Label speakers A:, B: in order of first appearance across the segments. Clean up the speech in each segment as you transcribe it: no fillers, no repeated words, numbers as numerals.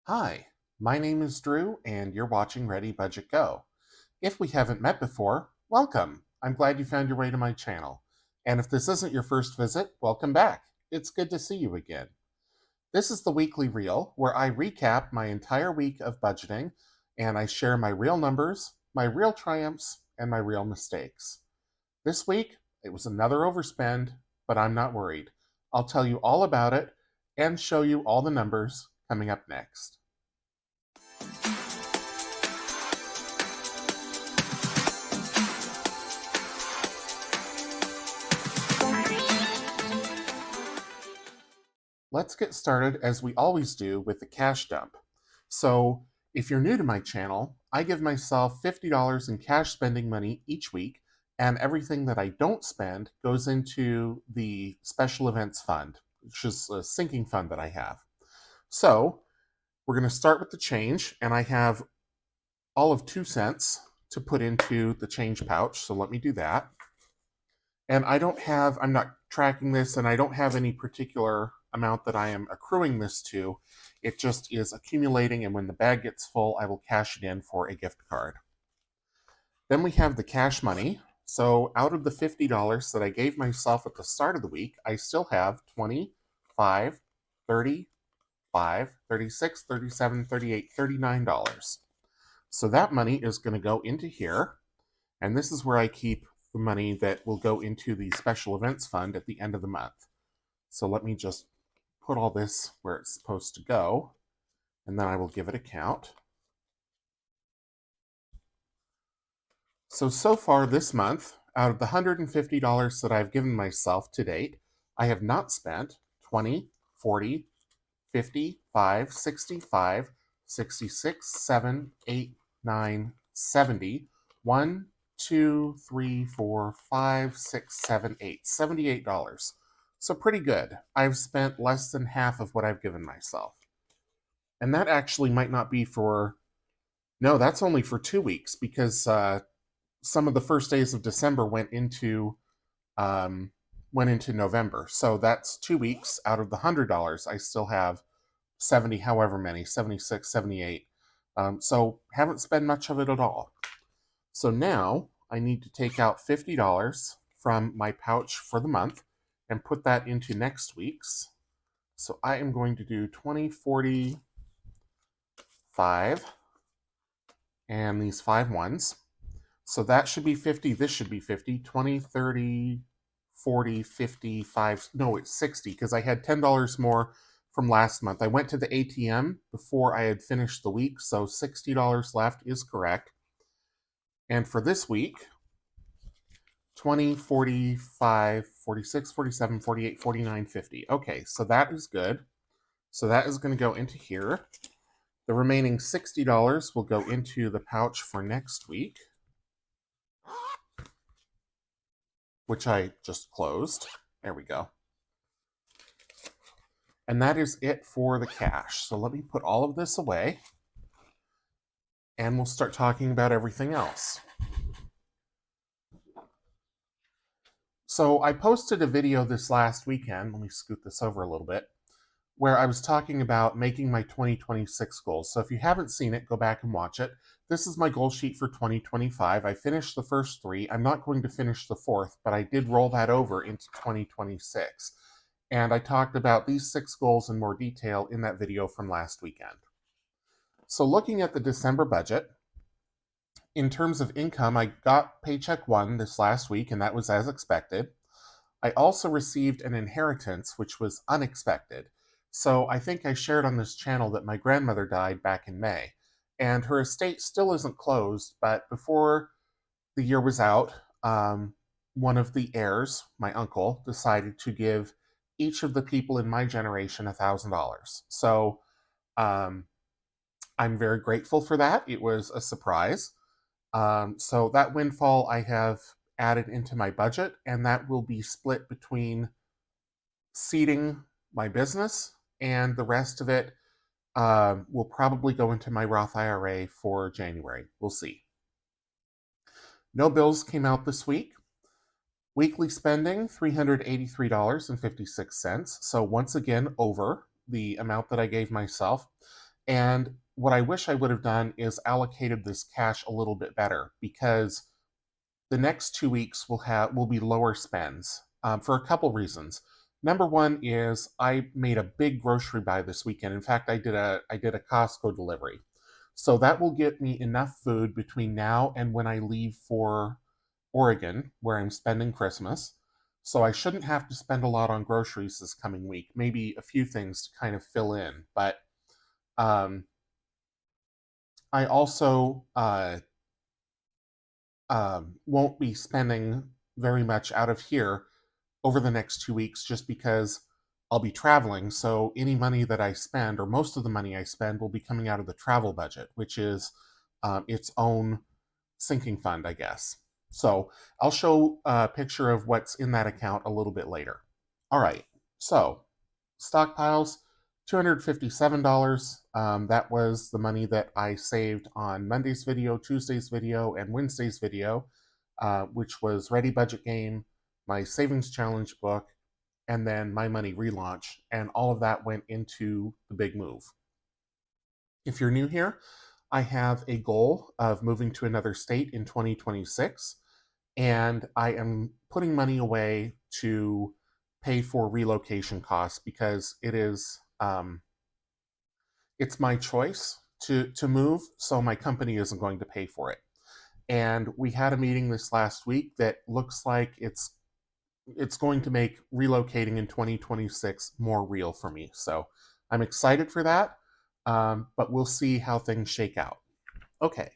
A: Hi, my name is Drew, and you're watching ReadyBudgetGo. If we haven't met before, welcome. I'm glad you found your way to my channel. And if this isn't your first visit, welcome back. It's good to see you again. This is the weekly reel where I recap my entire week of budgeting and I share my real numbers, my real triumphs, and my real mistakes. This week, it was another overspend, but I'm not worried. I'll tell you all about it and show you all the numbers coming up next. Let's get started as we always do with the cash dump. So, if you're new to my channel, I give myself $50 in cash spending money each week, and everything that I don't spend goes into the special events fund, which is a sinking fund that I have. So, we're going to start with the change, and I have all of 2 cents to put into the change pouch, so let me do that. And I'm not tracking this, and I don't have any particular amount that I am accruing this to. It just is accumulating, and when the bag gets full, I will cash it in for a gift card. Then we have the cash money. So out of the $50 that I gave myself at the start of the week, I still have 25, 35, 36, 37, 38, $39. So that money is going to go into here, and this is where I keep the money that will go into the special events fund at the end of the month. So let me just put all this where it's supposed to go, and then I will give it a count. So far this month, out of the $150 that I've given myself to date, I have not spent 20, 40, 50, 5, 65, 66, 7, 8, 9, 70, 1, 2, 3, 4, 5, 6, 7, 8, $78. So pretty good. I've spent less than half of what I've given myself. And that actually might not be for, no, that's only for 2 weeks because some of the first days of December went into November. So that's 2 weeks out of the $100. I still have 70, however many, 76, 78. So haven't spent much of it at all. So now I need to take out $50 from my pouch for the month and put that into next week's. So I am going to do 20, 40, 5, and these 5 ones. So that should be 50, this should be 50, 20, 30, 40, 50, 5, no, it's 60, because I had $10 more from last month. I went to the ATM before I had finished the week, so $60 left is correct. And for this week, 20, 45, 46, 47, 48, 49, 50. Okay, so that is good. So that is going to go into here. The remaining $60 will go into the pouch for next week, which I just closed. There we go. And that is it for the cash. So let me put all of this away, and we'll start talking about everything else. So I posted a video this last weekend, let me scoot this over a little bit, where I was talking about making my 2026 goals. So if you haven't seen it, go back and watch it. This is my goal sheet for 2025. I finished the first 3. I'm not going to finish the 4th, but I did roll that over into 2026. And I talked about these 6 goals in more detail in that video from last weekend. So looking at the December budget, in terms of income, I got paycheck 1 this last week, and that was as expected. I also received an inheritance, which was unexpected. So I think I shared on this channel that my grandmother died back in May, and her estate still isn't closed, but before the year was out, one of the heirs, my uncle, decided to give each of the people in my generation $1,000. So I'm very grateful for that. It was a surprise. So that windfall I have added into my budget, and that will be split between seeding my business, and the rest of it will probably go into my Roth IRA for January. We'll see. No bills came out this week. Weekly spending, $383.56. So once again, over the amount that I gave myself. And what I wish I would have done is allocated this cash a little bit better, because the next 2 weeks will be lower spends for a couple reasons. Number one is I made a big grocery buy this weekend. In fact, I did a Costco delivery, so that will get me enough food between now and when I leave for Oregon, where I'm spending Christmas. So I shouldn't have to spend a lot on groceries this coming week. Maybe a few things to kind of fill in, but um, I also won't be spending very much out of here over the next 2 weeks, just because I'll be traveling. So any money that I spend, or most of the money I spend, will be coming out of the travel budget, which is its own sinking fund, I guess. So I'll show a picture of what's in that account a little bit later. All right, so stockpiles, $257. That was the money that I saved on Monday's video, Tuesday's video, and Wednesday's video, which was Ready Budget Game, my savings challenge book, and then my money relaunch. And all of that went into the big move. If you're new here, I have a goal of moving to another state in 2026, and I am putting money away to pay for relocation costs, because it's my choice to move, so my company isn't going to pay for it. And we had a meeting this last week that looks like it's going to make relocating in 2026 more real for me. So I'm excited for that, but we'll see how things shake out. Okay,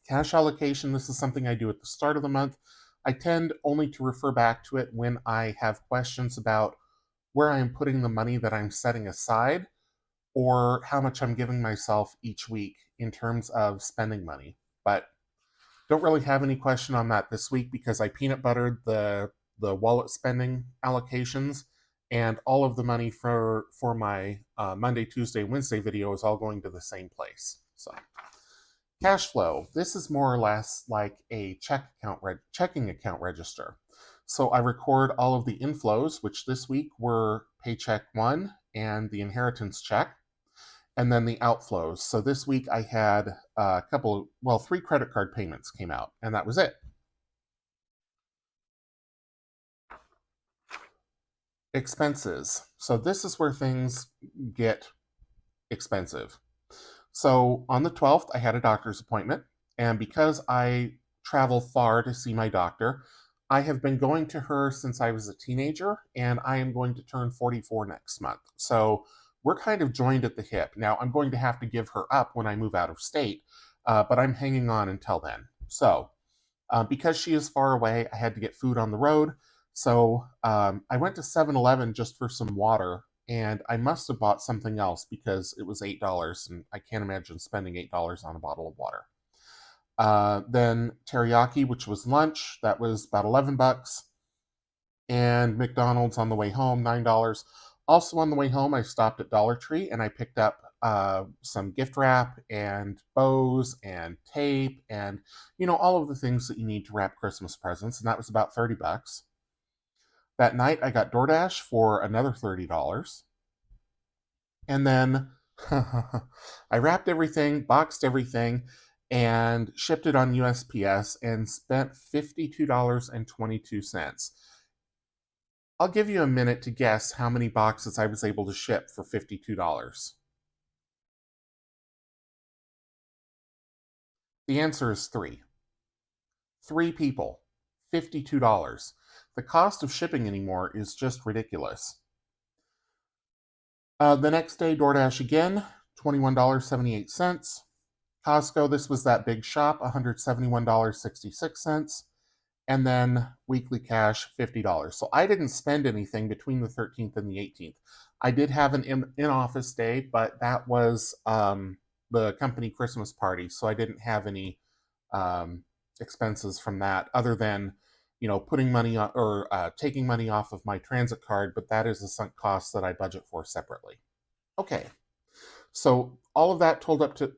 A: cash allocation. This is something I do at the start of the month. I tend only to refer back to it when I have questions about where I am putting the money that I'm setting aside, or how much I'm giving myself each week in terms of spending money. But don't really have any question on that this week, because I peanut buttered the wallet spending allocations, and all of the money for my Monday, Tuesday, Wednesday video is all going to the same place. So cash flow. This is more or less like a checking account register. So I record all of the inflows, which this week were paycheck one and the inheritance check, and then the outflows. So this week I had three credit card payments came out, and that was it. Expenses. So this is where things get expensive. So on the 12th, I had a doctor's appointment, and because I travel far to see my doctor, I have been going to her since I was a teenager, and I am going to turn 44 next month. So we're kind of joined at the hip. Now, I'm going to have to give her up when I move out of state, but I'm hanging on until then. So because she is far away, I had to get food on the road. So I went to 7-Eleven just for some water, and I must have bought something else because it was $8, and I can't imagine spending $8 on a bottle of water. Then teriyaki, which was lunch, that was about $11, and McDonald's on the way home, $9. Also on the way home, I stopped at Dollar Tree and I picked up some gift wrap and bows and tape and all of the things that you need to wrap Christmas presents, and that was about $30. That night, I got DoorDash for another $30. And then I wrapped everything, boxed everything, and shipped it on USPS and spent $52.22. I'll give you a minute to guess how many boxes I was able to ship for $52. The answer is three. Three people, $52. The cost of shipping anymore is just ridiculous. The next day, DoorDash again, $21.78. Costco, this was that big shop, $171.66. And then weekly cash, $50. So I didn't spend anything between the 13th and the 18th. I did have an in-office day, but that was the company Christmas party, so I didn't have any expenses from that, other than putting money on, or taking money off of my transit card, but that is a sunk cost that I budget for separately. Okay, so all of that totaled up to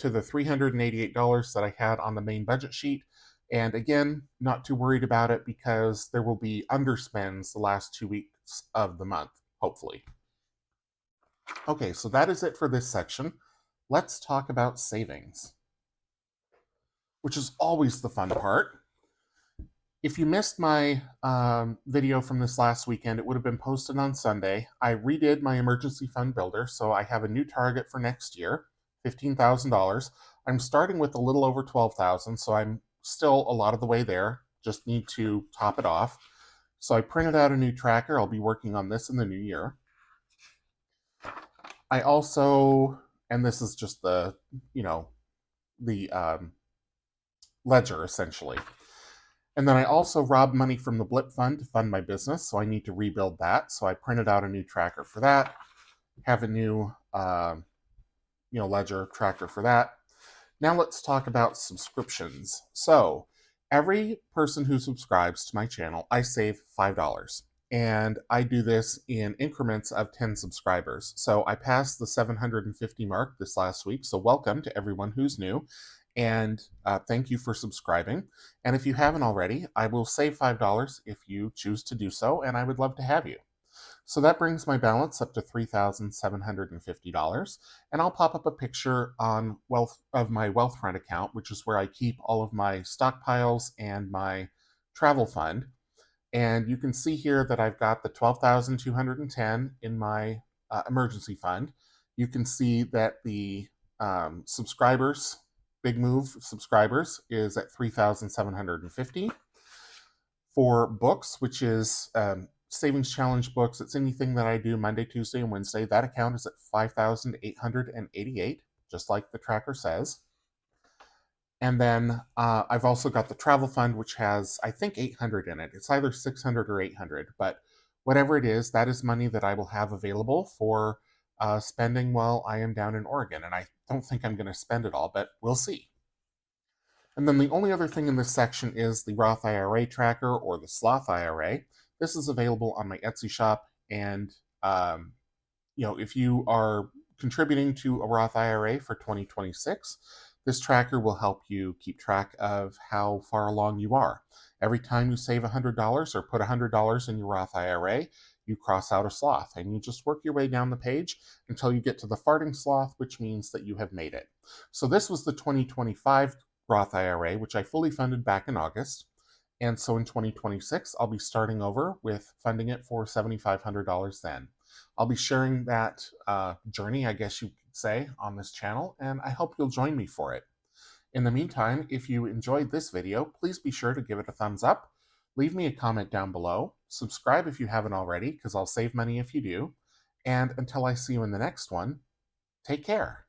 A: the $388 that I had on the main budget sheet. And again, not too worried about it, because there will be underspends the last 2 weeks of the month, hopefully. Okay, so that is it for this section. Let's talk about savings, which is always the fun part. If you missed my video from this last weekend, it would have been posted on Sunday. I redid my emergency fund builder, so I have a new target for next year, $15,000. I'm starting with a little over 12,000, so I'm still a lot of the way there. Just need to top it off. So I printed out a new tracker. I'll be working on this in the new year. I also, and this is just the, the ledger essentially. And then I also robbed money from the Blip Fund to fund my business, so I need to rebuild that. So I printed out a new tracker for that, have a new ledger tracker for that. Now let's talk about subscriptions. So every person who subscribes to my channel, I save $5. And I do this in increments of 10 subscribers. So I passed the 750 mark this last week. So welcome to everyone who's new. And thank you for subscribing. And if you haven't already, I will save $5 if you choose to do so, and I would love to have you. So that brings my balance up to $3,750. And I'll pop up a picture on my Wealthfront account, which is where I keep all of my stockpiles and my travel fund. And you can see here that I've got the 12,210 in my emergency fund. You can see that the subscribers, Big Move subscribers, is at 3,750. For books, which is Savings Challenge books, it's anything that I do Monday, Tuesday, and Wednesday. That account is at 5,888, just like the tracker says. And then I've also got the travel fund, which has, I think, 800 in it. It's either 600 or 800, but whatever it is, that is money that I will have available for spending while I am down in Oregon. And I don't think I'm going to spend it all, but we'll see. And then the only other thing in this section is the Roth IRA tracker, or the Sloth IRA. This is available on my Etsy shop, and if you are contributing to a Roth IRA for 2026, this tracker will help you keep track of how far along you are. Every time you save $100 or put $100 in your Roth IRA, you cross out a sloth, and you just work your way down the page until you get to the farting sloth, which means that you have made it. So this was the 2025 Roth IRA, which I fully funded back in August. And so in 2026, I'll be starting over with funding it for $7,500 then. I'll be sharing that journey, I guess you could say, on this channel, and I hope you'll join me for it. In the meantime, if you enjoyed this video, please be sure to give it a thumbs up, leave me a comment down below, subscribe if you haven't already, because I'll save money if you do, and until I see you in the next one, take care.